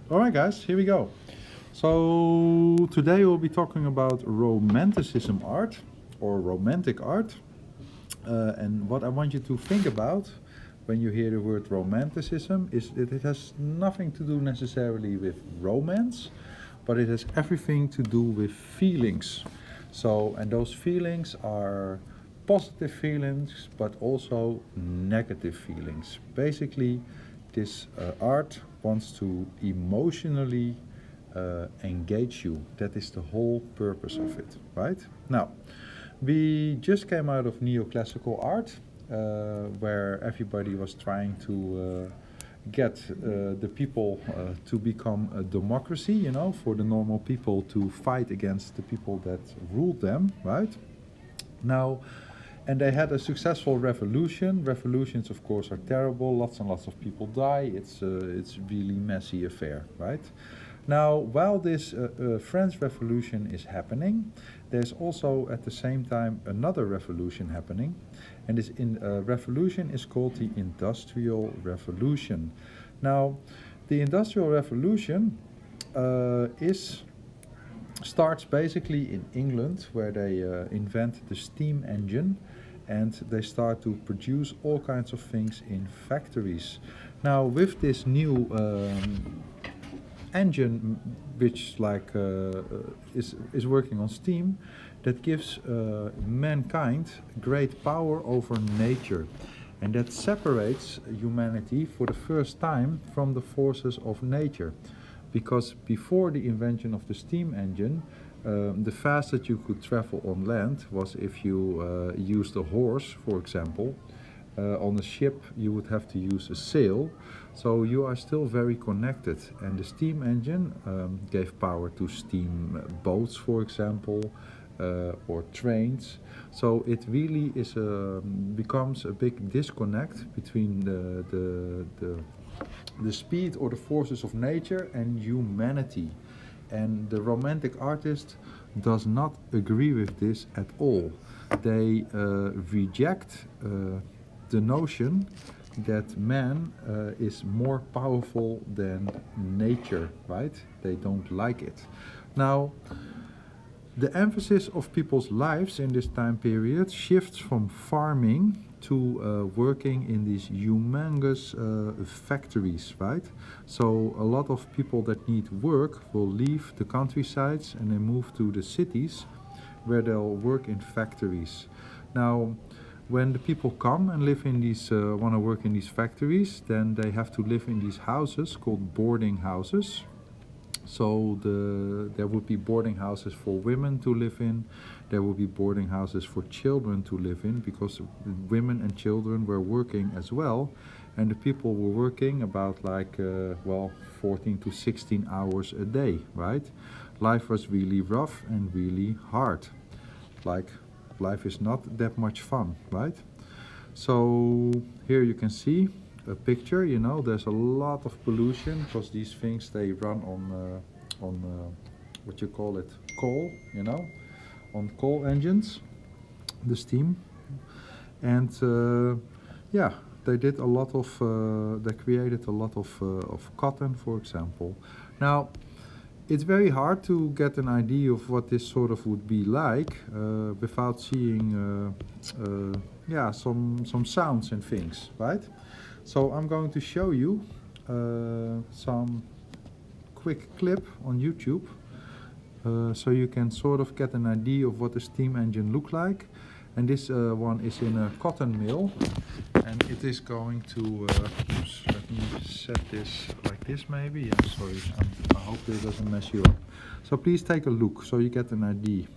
Alright guys, here we go. So today we'll be talking about Romanticism art or romantic art. And what I want you to think about when you hear the word romanticism is that it has nothing to do necessarily with romance, but it has everything to do with feelings. And those feelings are positive feelings, but also negative feelings. Basically, this art wants to emotionally engage you. That is the whole purpose of it, right? Now, we just came out of neoclassical art, where everybody was trying to get the people to become a democracy, for the normal people to fight against the people that ruled them, right? Now, and they had a successful revolution. Revolutions, of course, are terrible. Lots and lots of people die. It's really messy affair, right? Now, while this French Revolution is happening, there's also at the same time another revolution happening, and this revolution is called the Industrial Revolution. Now, the Industrial Revolution starts basically in England, where they invent the steam engine, and they start to produce all kinds of things in factories. Now, with this new engine, which is working on steam, that gives mankind great power over nature, and that separates humanity for the first time from the forces of nature. Because before the invention of the steam engine, the fastest you could travel on land was if you used a horse, for example. On a ship you would have to use a sail, so you are still very connected. And the steam engine gave power to steam boats, for example, or trains. So it really becomes a big disconnect between the speed or the forces of nature and humanity. And the romantic artist does not agree with this at all. They reject the notion that man is more powerful than nature, right? They don't like it. Now, the emphasis of people's lives in this time period shifts from farming to working in these humongous factories, right? So a lot of people that need work will leave the countrysides and they move to the cities, where they'll work in factories. Now, when the people come and live in these, want to work in these factories, then they have to live in these houses called boarding houses. So there would be boarding houses for women to live in. There would be boarding houses for children to live in, because women and children were working as well, and the people were working about 14 to 16 hours a day, right? Life was really rough and really hard. Life is not that much fun, right? So here you can see a picture. There's a lot of pollution, because these things, they run on what you call it, coal, on coal engines, the steam. And they did a lot of they created a lot of cotton, for example. Now, it's very hard to get an idea of what this sort of would be like without seeing some sounds and things, right? So I'm going to show you some quick clip on YouTube, so you can sort of get an idea of what the steam engine looked like. And this one is in a cotton mill, and it is going to, oops, let me set this like this maybe. Yeah, sorry, I hope this doesn't mess you up. So please take a look so you get an idea.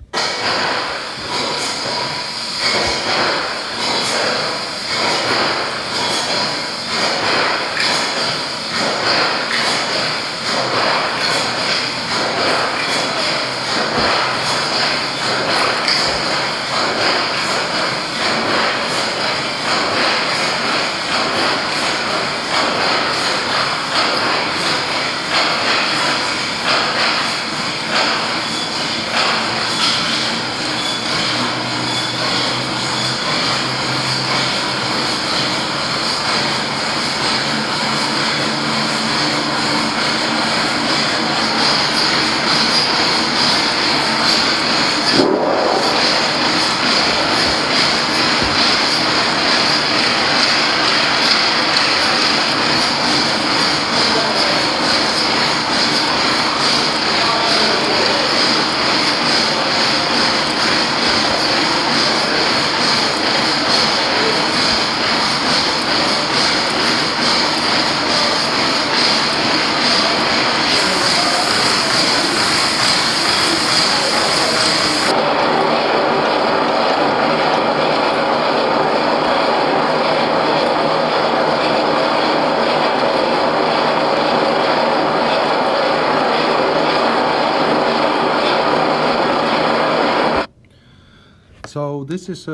this is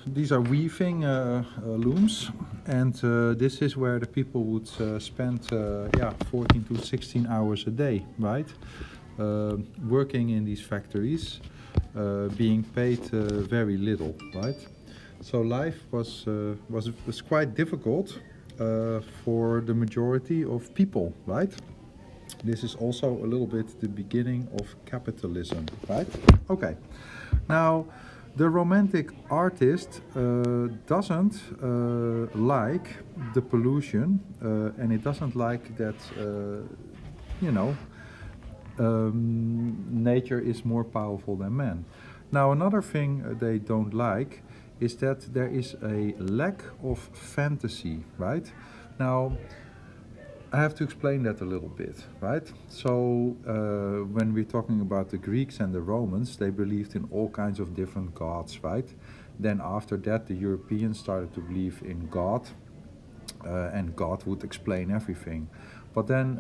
these are weaving looms, and this is where the people would spend 14 to 16 hours a day, right? Working in these factories, being paid very little, right? So life was quite difficult for the majority of people, right? This is also a little bit the beginning of capitalism, right? Okay. Now, the romantic artist doesn't like the pollution, and it doesn't like that, you know, nature is more powerful than man. Now, another thing they don't like is that there is a lack of fantasy, right? Now, I have to explain that a little bit, right? So, when we're talking about the Greeks and the Romans, they believed in all kinds of different gods, right? Then after that, the Europeans started to believe in God, and God would explain everything. But then,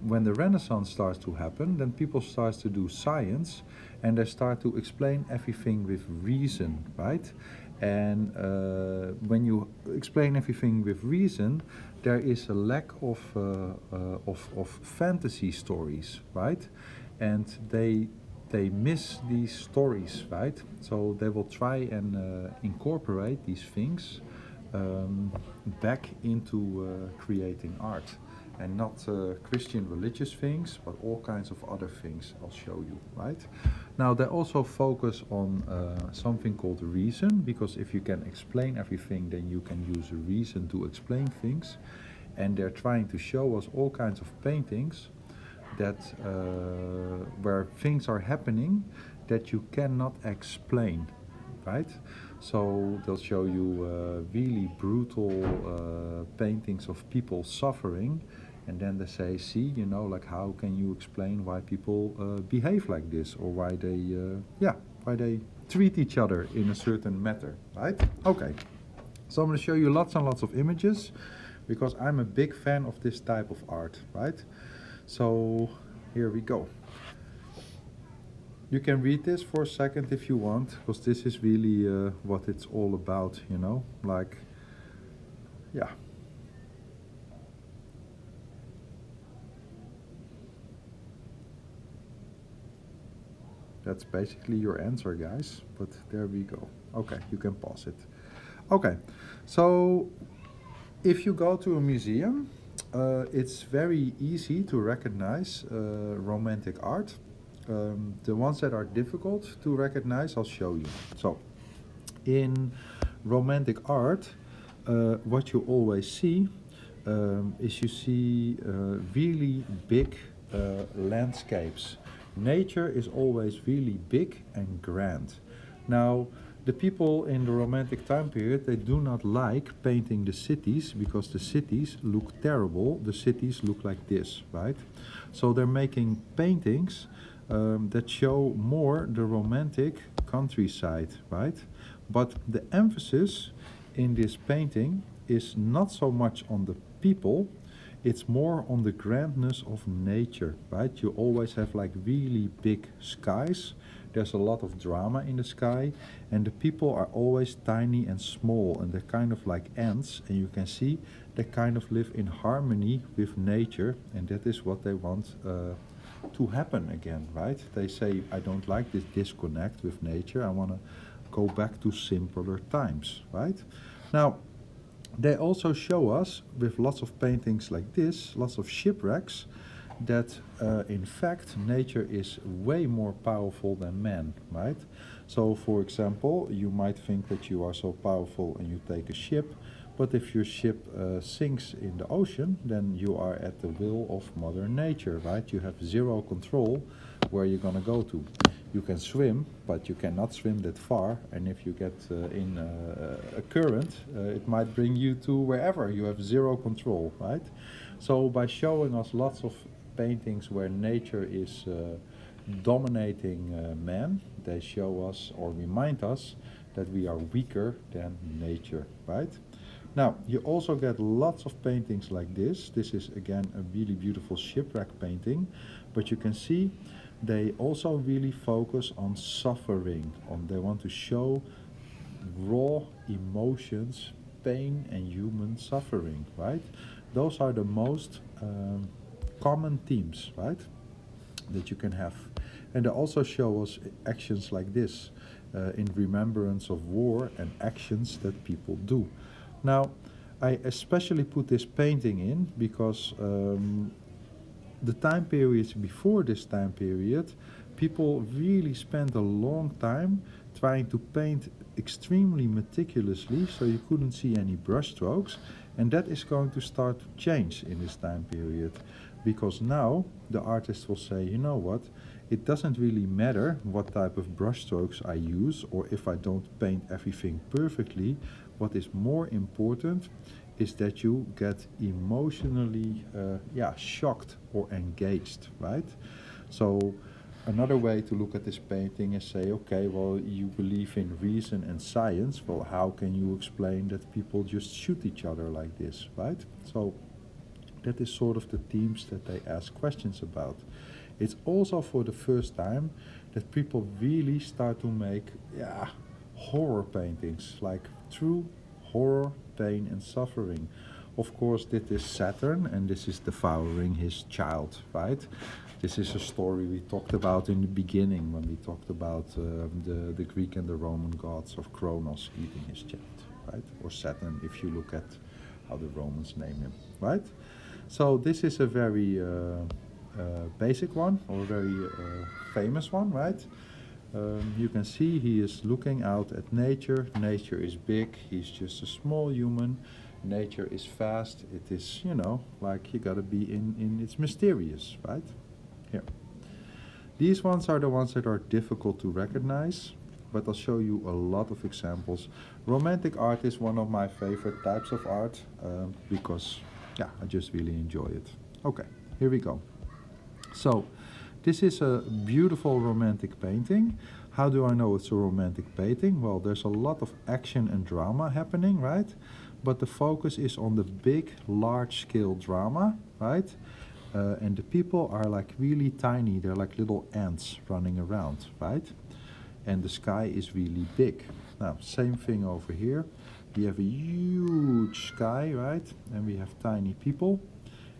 when the Renaissance starts to happen, then people start to do science, and they start to explain everything with reason, right? And when you explain everything with reason, there is a lack of fantasy stories, right? And they miss these stories, right? So they will try and incorporate these things back into creating art. And not Christian religious things, but all kinds of other things I'll show you, right? Now, they also focus on something called reason, because if you can explain everything, then you can use a reason to explain things. And they're trying to show us all kinds of paintings that where things are happening that you cannot explain, right? So they'll show you really brutal paintings of people suffering, and then they say, see, you know, like, how can you explain why people behave like this, or why they treat each other in a certain matter, right? Okay, so I'm going to show you lots and lots of images, because I'm a big fan of this type of art, right? So here we go. You can read this for a second if you want, because this is really what it's all about, you know, like, yeah. That's basically your answer, guys, but there we go. Okay, you can pause it. Okay, so if you go to a museum, it's very easy to recognize romantic art. The ones that are difficult to recognize, I'll show you. So, in romantic art, what you always see is you see really big landscapes. Nature is always really big and grand. Now, the people in the Romantic time period, they do not like painting the cities, because the cities look terrible. The cities look like this, right? So they're making paintings that show more the romantic countryside, right? But the emphasis in this painting is not so much on the people, it's more on the grandness of nature, right? You always have like really big skies. There's a lot of drama in the sky, and the people are always tiny and small, and they're kind of like ants, and you can see they kind of live in harmony with nature, and that is what they want to happen again, right? They say, I don't like this disconnect with nature, I want to go back to simpler times, right? Now, they also show us, with lots of paintings like this, lots of shipwrecks, that in fact nature is way more powerful than man, right? So for example, you might think that you are so powerful and you take a ship, but if your ship sinks in the ocean, then you are at the will of Mother Nature, right? You have zero control where you're gonna go to. You can swim, but you cannot swim that far, and if you get in a current, it might bring you to wherever. You have zero control, right? So by showing us lots of paintings where nature is dominating man, they show us or remind us that we are weaker than nature, right? Now, you also get lots of paintings like this. This is again a really beautiful shipwreck painting, but you can see they also really focus on suffering. They want to show raw emotions, pain and human suffering, right? Those are the most common themes, right, that you can have. And they also show us actions like this in remembrance of war and actions that people do. Now, I especially put this painting in because the time periods before this time period, people really spent a long time trying to paint extremely meticulously so you couldn't see any brush strokes, and that is going to start to change in this time period, because now the artist will say, you know what, it doesn't really matter what type of brush strokes I use or if I don't paint everything perfectly. What is more important is that you get emotionally shocked or engaged, right? So another way to look at this painting is say, okay, well, you believe in reason and science. Well, how can you explain that people just shoot each other like this, right? So that is sort of the themes that they ask questions about. It's also for the first time that people really start to make horror paintings, like true horror, pain and suffering. Of course, this is Saturn and this is devouring his child, right? This is a story we talked about in the beginning when we talked about the Greek and the Roman gods of Kronos eating his child, right? Or Saturn, if you look at how the Romans name him, right? So this is a very basic one, or a very famous one, right? You can see he is looking out at nature. Nature is big, he's just a small human. Nature is vast, it is, you know, like you gotta be in it's mysterious, right? Here. These ones are the ones that are difficult to recognize, but I'll show you a lot of examples. Romantic art is one of my favorite types of art because, yeah, I just really enjoy it. Okay, here we go. So, this is a beautiful romantic painting. How do I know it's a romantic painting? Well, there's a lot of action and drama happening, right? But the focus is on the big, large-scale drama, right? And the people are like really tiny. They're like little ants running around, right? And the sky is really big. Now, same thing over here. We have a huge sky, right? And we have tiny people.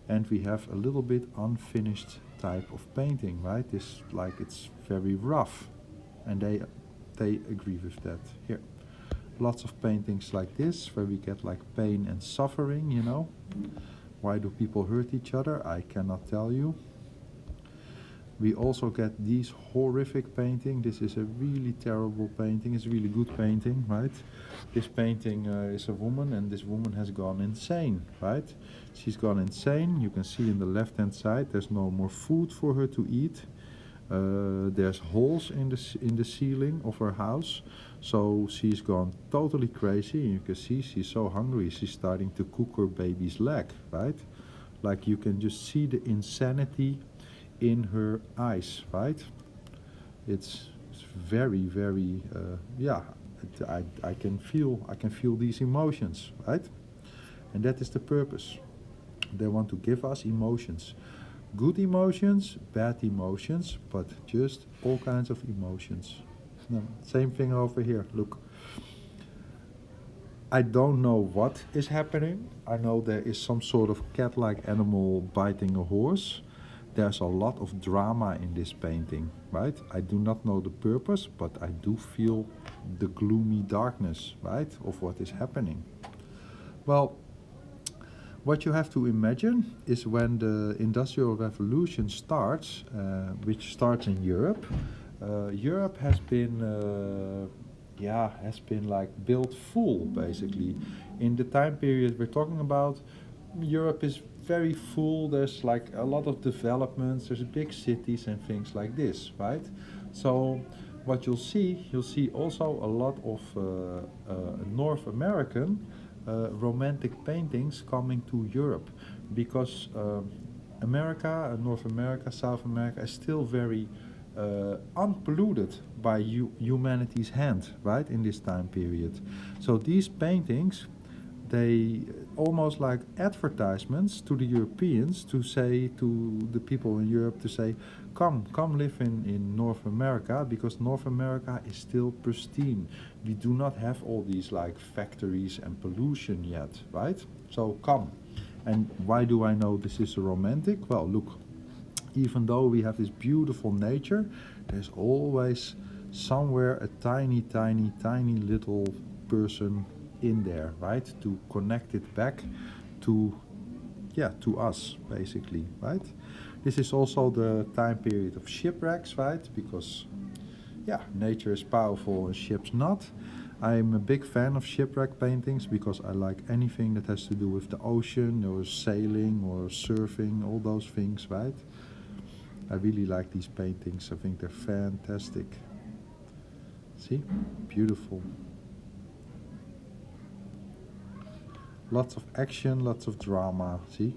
And we have a little bit unfinished type of painting, right? This, like, it's very rough. And they agree with that. Here. Lots of paintings like this where we get like pain and suffering, you know. Why do people hurt each other? I cannot tell you. We also get these horrific painting. This is a really terrible painting. It's a really good painting, right? This painting is a woman, and this woman has gone insane, right? She's gone insane. You can see in the left-hand side, there's no more food for her to eat. There's holes in the ceiling of her house, so she's gone totally crazy. You can see she's so hungry. She's starting to cook her baby's leg, right? Like you can just see the insanity in her eyes, right? It's very, very, I can feel these emotions, right? And that is the purpose. They want to give us emotions. Good emotions, bad emotions, but just all kinds of emotions. No, same thing over here, look. I don't know what is happening. I know there is some sort of cat-like animal biting a horse. There's a lot of drama in this painting, right? I do not know the purpose, but I do feel the gloomy darkness, right, of what is happening. Well, what you have to imagine is when the Industrial Revolution starts, which starts in Europe. Europe has been like built full, basically. In the time period we're talking about, Europe is very full. There's like a lot of developments, there's big cities and things like this, right? So what you'll see also a lot of North American romantic paintings coming to Europe, because America, North America, South America is still very unpolluted by humanity's hand, right, in this time period. So these paintings, they almost like advertisements to the Europeans to say to the people in Europe to say, come live in North America, because North America is still pristine. We do not have all these like factories and pollution yet, right? So come. And why do I know this is a romantic? Well, look, even though we have this beautiful nature, there's always somewhere a tiny, tiny, tiny little person in there, right? To connect it back to, yeah, to us, basically, right? This is also the time period of shipwrecks, right? Because, yeah, nature is powerful and ships not. I'm a big fan of shipwreck paintings because I like anything that has to do with the ocean or sailing or surfing, all those things, right? I really like these paintings. I think they're fantastic. See? Beautiful. Lots of action, lots of drama. See?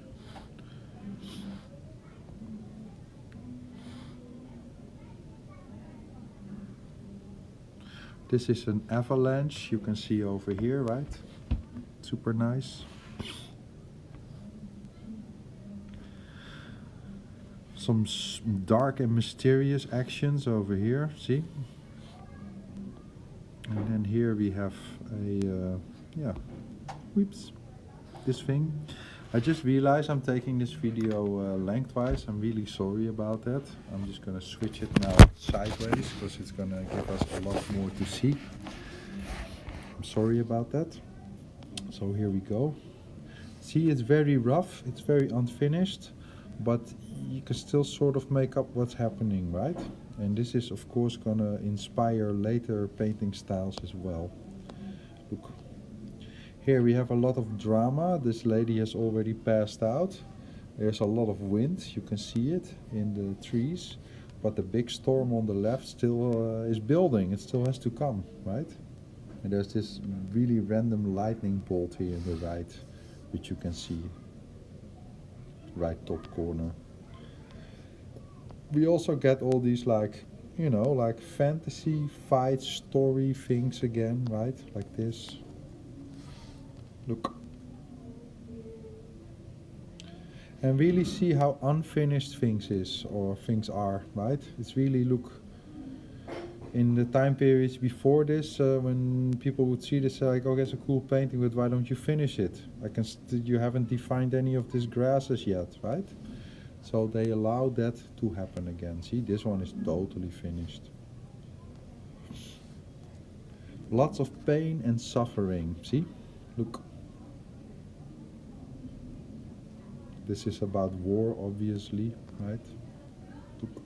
This is an avalanche you can see over here, right? Super nice. Some dark and mysterious actions over here, see? And then here we have a, yeah, whoops, this thing. I just realized I'm taking this video lengthwise. I'm really sorry about that. I'm just gonna switch it now sideways because it's gonna give us a lot more to see. I'm sorry about that. So here we go. See, it's very rough, it's very unfinished, but you can still sort of make up what's happening, right? And this is of course gonna inspire later painting styles as well. Look. Here we have a lot of drama. This lady has already passed out. There's a lot of wind, you can see it in the trees, but the big storm on the left still is building. It still has to come, right? And there's this really random lightning bolt here in the right, which you can see, right top corner. We also get all these like, you know, like fantasy fight story things again, right? Like this. Look. And really see how unfinished things are, right? It's really, look, in the time periods before this, when people would see this, like, oh, that's a cool painting, but why don't you finish it? You haven't defined any of these grasses yet, right? So they allow that to happen again. See, this one is totally finished. Lots of pain and suffering, see? Look. This is about war, obviously, right? Look.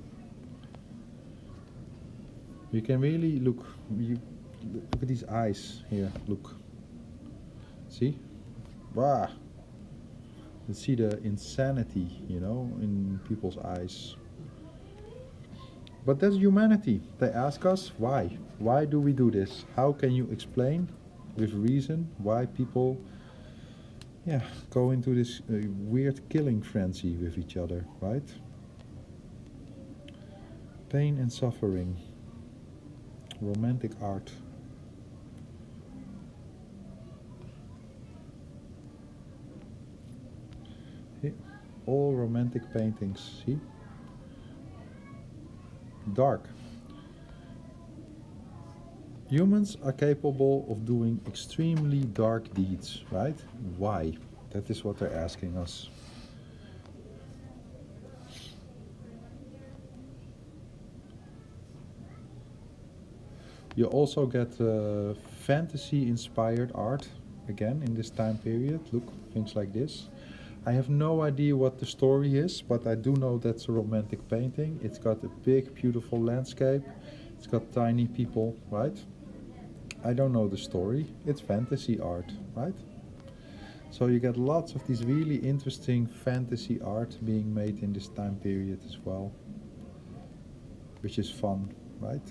You can really look at these eyes here, look. See? Wow. You see the insanity, you know, in people's eyes. But that's humanity. They ask us why. Why do we do this? How can you explain with reason why people, yeah, go into this weird killing frenzy with each other, right? Pain and suffering. Romantic art. Here, all romantic paintings, see? Dark. Humans are capable of doing extremely dark deeds, right? Why? That is what they're asking us. You also get fantasy-inspired art, again, in this time period. Look, things like this. I have no idea what the story is, but I do know that's a romantic painting. It's got a big, beautiful landscape. It's got tiny people, right? I don't know the story. It's fantasy art, right? So you get lots of these really interesting fantasy art being made in this time period as well, which is fun, right?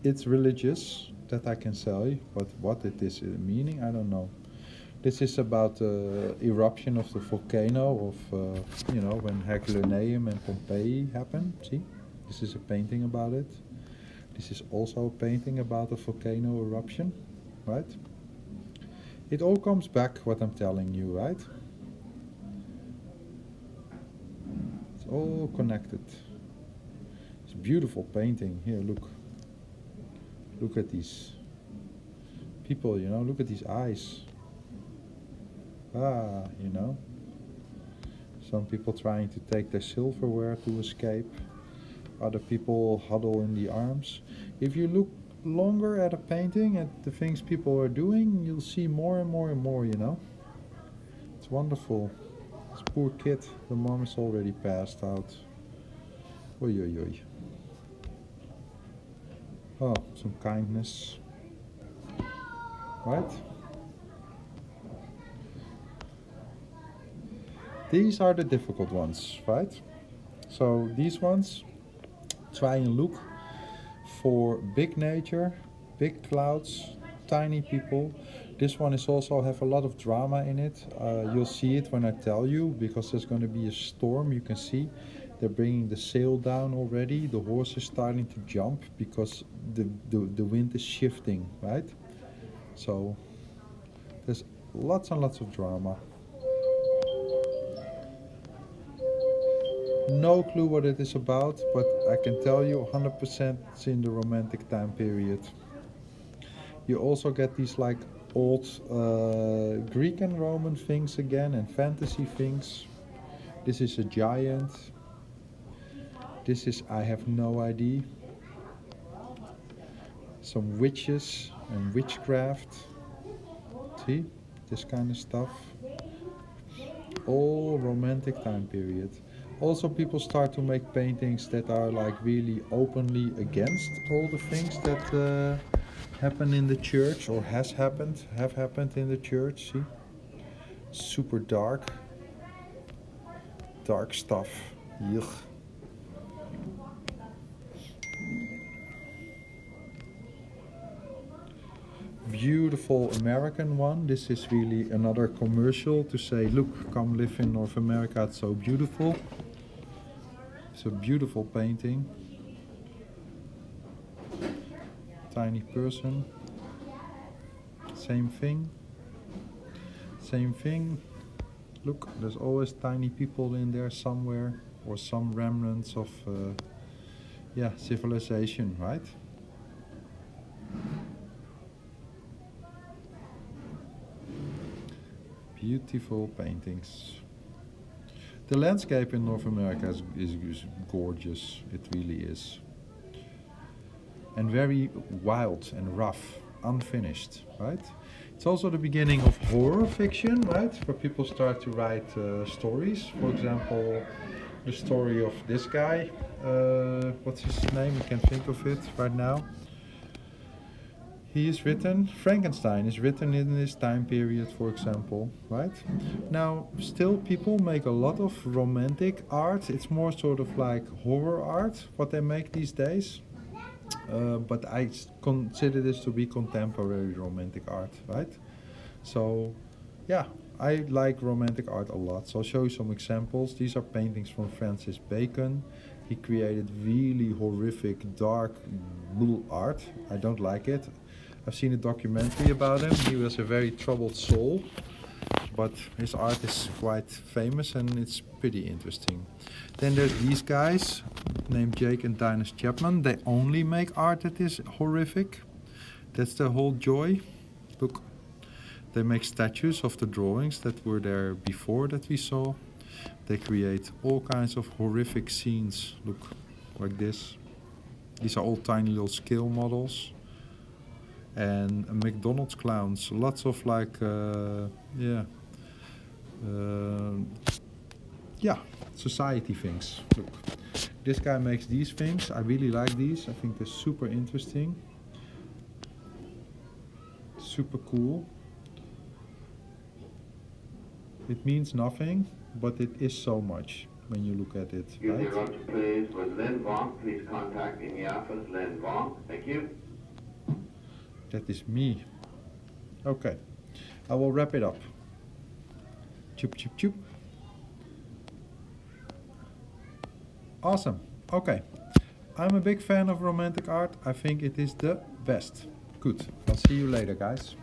It's religious, that I can say, but what it is meaning, I don't know. This is about eruption of the volcano of, you know, when Herculaneum and Pompeii happened, see? This is a painting about it. This is also a painting about a volcano eruption, right? It all comes back, what I'm telling you, right? It's all connected. It's a beautiful painting. Here, look. Look at these people, you know, look at these eyes. You know. Some people trying to take their silverware to escape. Other people huddle in the arms. If you look longer at a painting, at the things people are doing, you'll see more and more and more, you know. It's wonderful. This poor kid, the mom is already passed out. Oy oy oy. Oh, some kindness. Right? These are the difficult ones, right? So these ones, try and look for big nature, big clouds, tiny people. This one is also have a lot of drama in it. You'll see it when I tell you, because there's going to be a storm. You can see they're bringing the sail down already. The horse is starting to jump because the wind is shifting, right? So there's lots and lots of drama. No clue what it is about, but I can tell you 100% it's in the Romantic time period. You also get these like old Greek and Roman things again, and fantasy things. This is a giant. This is, I have no idea. Some witches and witchcraft. See, this kind of stuff. All Romantic time period. Also, people start to make paintings that are like really openly against all the things that happen in the church, or have happened in the church. See, super dark stuff. Yuck. Beautiful American one. This is really another commercial to say, look, come live in North America, it's so beautiful. It's a beautiful painting. Tiny person. Same thing. Same thing. Look, there's always tiny people in there somewhere, or some remnants of civilization, right? Beautiful paintings. The landscape in North America is gorgeous. It really is. And very wild and rough, unfinished, right? It's also the beginning of horror fiction, right? Where people start to write stories. For example, the story of this guy. What's his name? I can't think of it right now. He is written, Frankenstein is written in this time period, for example, right? Now, still people make a lot of romantic art. It's more sort of like horror art, what they make these days. But I consider this to be contemporary romantic art, right? So, yeah, I like romantic art a lot. So I'll show you some examples. These are paintings from Francis Bacon. He created really horrific, dark, blue art. I don't like it. I've seen a documentary about him. He was a very troubled soul, but his art is quite famous and it's pretty interesting. Then there's these guys named Jake and Dinus Chapman. They only make art that is horrific. That's their whole joy. Look, they make statues of the drawings that were there before that we saw. They create all kinds of horrific scenes. Look, like this. These are all tiny little scale models. And McDonald's clowns. Lots of like, society things. Look, this guy makes these things. I really like these. I think they're super interesting. Super cool. It means nothing, but it is so much when you look at it, right? Use your lunch, please, with Lynn Vonk. Please contact in the office, Lynn Vonk. Thank you. That is me. Okay, I will wrap it up. Chup, chup, chup. Awesome. Okay, I'm a big fan of romantic art. I think it is the best. Good. I'll see you later, guys.